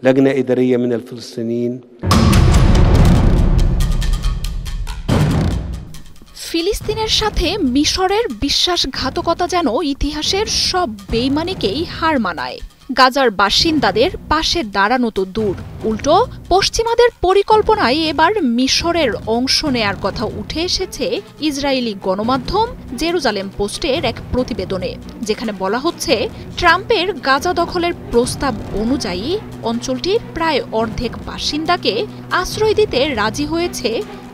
لجنة إدارية من الفلسطينيين ফিলিস্তিনের সাথে মিশরের বিশ্বাসঘাতকতা যেন ইতিহাসের সব বেইমানিকেই হার মানায়। গাজার বাসিন্দাদের পাশে দাঁড়ানো তো দূর, উল্টো পশ্চিমাদের পরিকল্পনায় এবার মিশরের অংশ নেয়ার কথা উঠে এসেছে ইসরায়েলি গণমাধ্যম জেরুজালেম পোস্টের এক প্রতিবেদনে, যেখানে বলা হচ্ছে ট্রাম্পের গাজা দখলের প্রস্তাব অনুযায়ী অঞ্চলটির প্রায় অর্ধেক বাসিন্দাকে আশ্রয় দিতে রাজি হয়েছে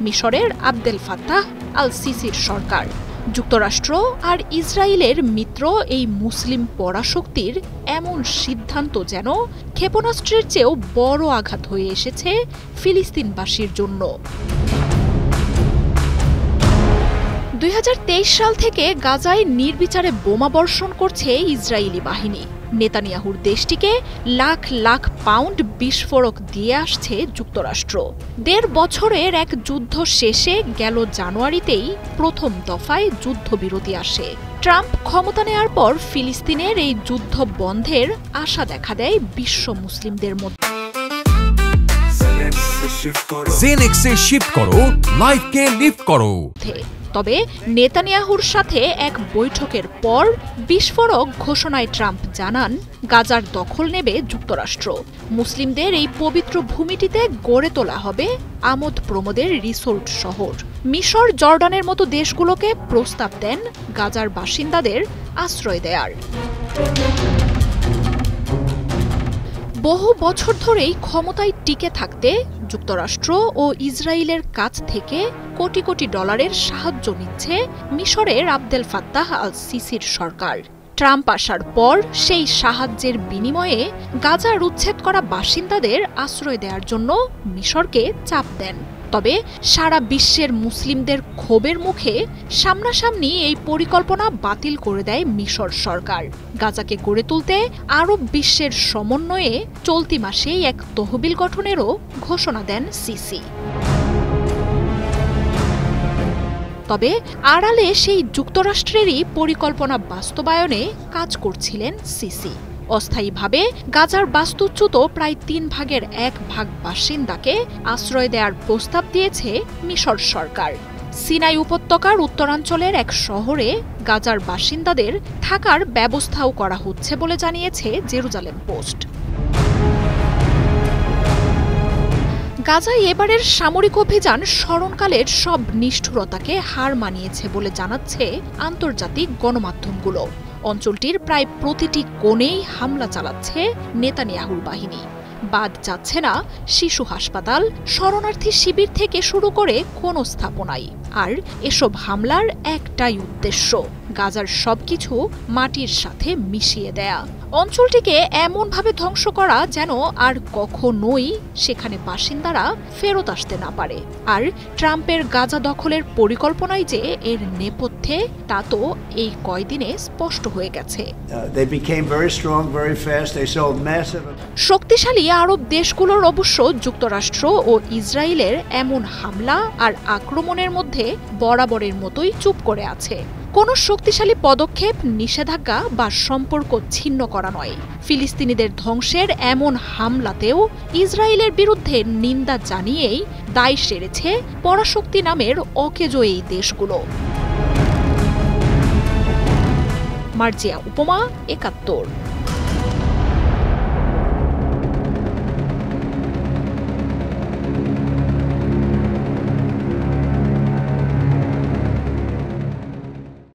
মিশরের আবদেল ফাত্তাহ আল সিসির সরকার। যুক্তরাষ্ট্র আর ইসরায়েলের মিত্র এই মুসলিম পরাশক্তির এমন সিদ্ধান্ত যেন ক্ষেপণাস্ত্রের চেয়েও বড় আঘাত হয়ে এসেছে ফিলিস্তিনবাসীর জন্য। ২০২৩ সাল থেকে গাজায় নির্বিচারে বোমাবর্ষণ করছে ইসরায়েলি বাহিনী। নেতানিয়াহুর দেশটিকে লাখ লাখ পাউন্ড বিস্ফোরক দিয়ে আসছে যুক্তরাষ্ট্র। ১.৫ বছরের এক যুদ্ধ শেষে গেল জানুয়ারিতেই প্রথম দফায় যুদ্ধবিরতি আসে। ট্রাম্প ক্ষমতা নেয়ার পর ফিলিস্তিনের এই যুদ্ধ বন্ধের আশা দেখা দেয় বিশ্ব মুসলিমদের মধ্যে। জেনেক্সে শিফট করো, লাইফকে লিফট করো। তবে নেতানিয়াহুর সাথে এক বৈঠকের পর বিস্ফোরক ঘোষণায় ট্রাম্প জানান, গাজার দখল নেবে যুক্তরাষ্ট্র। মুসলিমদের এই পবিত্র ভূমিটিতে গড়ে তোলা হবে আমোদ প্রমোদের রিসোর্ট শহর। মিশর, জর্ডানের মতো দেশগুলোকে প্রস্তাব দেন গাজার বাসিন্দাদের আশ্রয় দেয়ার। বহু বছর ধরেই ক্ষমতায় টিকে থাকতে যুক্তরাষ্ট্র ও ইসরায়েলের কাছ থেকে কোটি কোটি ডলারের সাহায্য নিচ্ছে মিশরের আবদেল ফাত্তাহ আল সিসির সরকার। ট্রাম্প আসার পর সেই সাহায্যের বিনিময়ে গাজার উচ্ছেদ করা বাসিন্দাদের আশ্রয় দেওয়ার জন্য মিশরকে চাপ দেন। তবে সারা বিশ্বের মুসলিমদের ক্ষোভের মুখে সামনাসামনি এই পরিকল্পনা বাতিল করে দেয় মিশর সরকার। গাজাকে গড়ে তুলতে আরব বিশ্বের সমন্বয়ে চলতি মাসেই এক তহবিল গঠনেরও ঘোষণা দেন সিসি। তবে আড়ালে সেই যুক্তরাষ্ট্রেরই পরিকল্পনা বাস্তবায়নে কাজ করছিলেন সিসি। অস্থায়ীভাবে গাজার বাস্তুচ্যুত প্রায় 1/3 বাসিন্দাকে আশ্রয় দেওয়ার প্রস্তাব দিয়েছে মিশর সরকার। সিনাই উপত্যকার উত্তরাঞ্চলের এক শহরে গাজার বাসিন্দাদের থাকার ব্যবস্থাও করা হচ্ছে বলে জানিয়েছে জেরুজালেম পোস্ট। গাজায় এবারের সামরিক অভিযান স্মরণকালের সব নিষ্ঠুরতাকে হার মানিয়েছে বলে জানাচ্ছে আন্তর্জাতিক গণমাধ্যমগুলো। অঞ্চলটির প্রায় প্রতিটি কোণেই হামলা চালাচ্ছে নেতানিয়াহুর বাহিনী। বাদ যাচ্ছে না শিশু হাসপাতাল, শরণার্থী শিবির থেকে শুরু করে কোনো স্থাপনাই। আর এসব হামলার একটাই উদ্দেশ্য, গাজার সবকিছু মাটির সাথে মিশিয়ে দেয়া, অঞ্চলটিকে এমনভাবে ধ্বংস করা যেন আর কখনোই সেখানে বাসিন্দারা ফেরত আসতে না পারে। আর ট্রাম্পের গাজা দখলের পরিকল্পনায় যে এর নেপথ্যে, তা তো এই কয়দিনে স্পষ্ট হয়ে গেছে। শক্তিশালী আরব দেশগুলোর অবশ্য যুক্তরাষ্ট্র ও ইসরায়েলের এমন হামলা আর আক্রমণের মধ্যে বরাবরের মতোই চুপ করে আছে। কোনো শক্তিশালী পদক্ষেপ, নিষেধাজ্ঞা বা সম্পর্ক ছিন্ন করা নয়। ফিলিস্তিনিদের ধ্বংসের এমন হামলাতেও ইসরায়েলের বিরুদ্ধে নিন্দা জানিয়েই দায় সেরেছে পরাশক্তি নামের অকেজো এই দেশগুলো। মার্জিয়া উপমা, ৭১।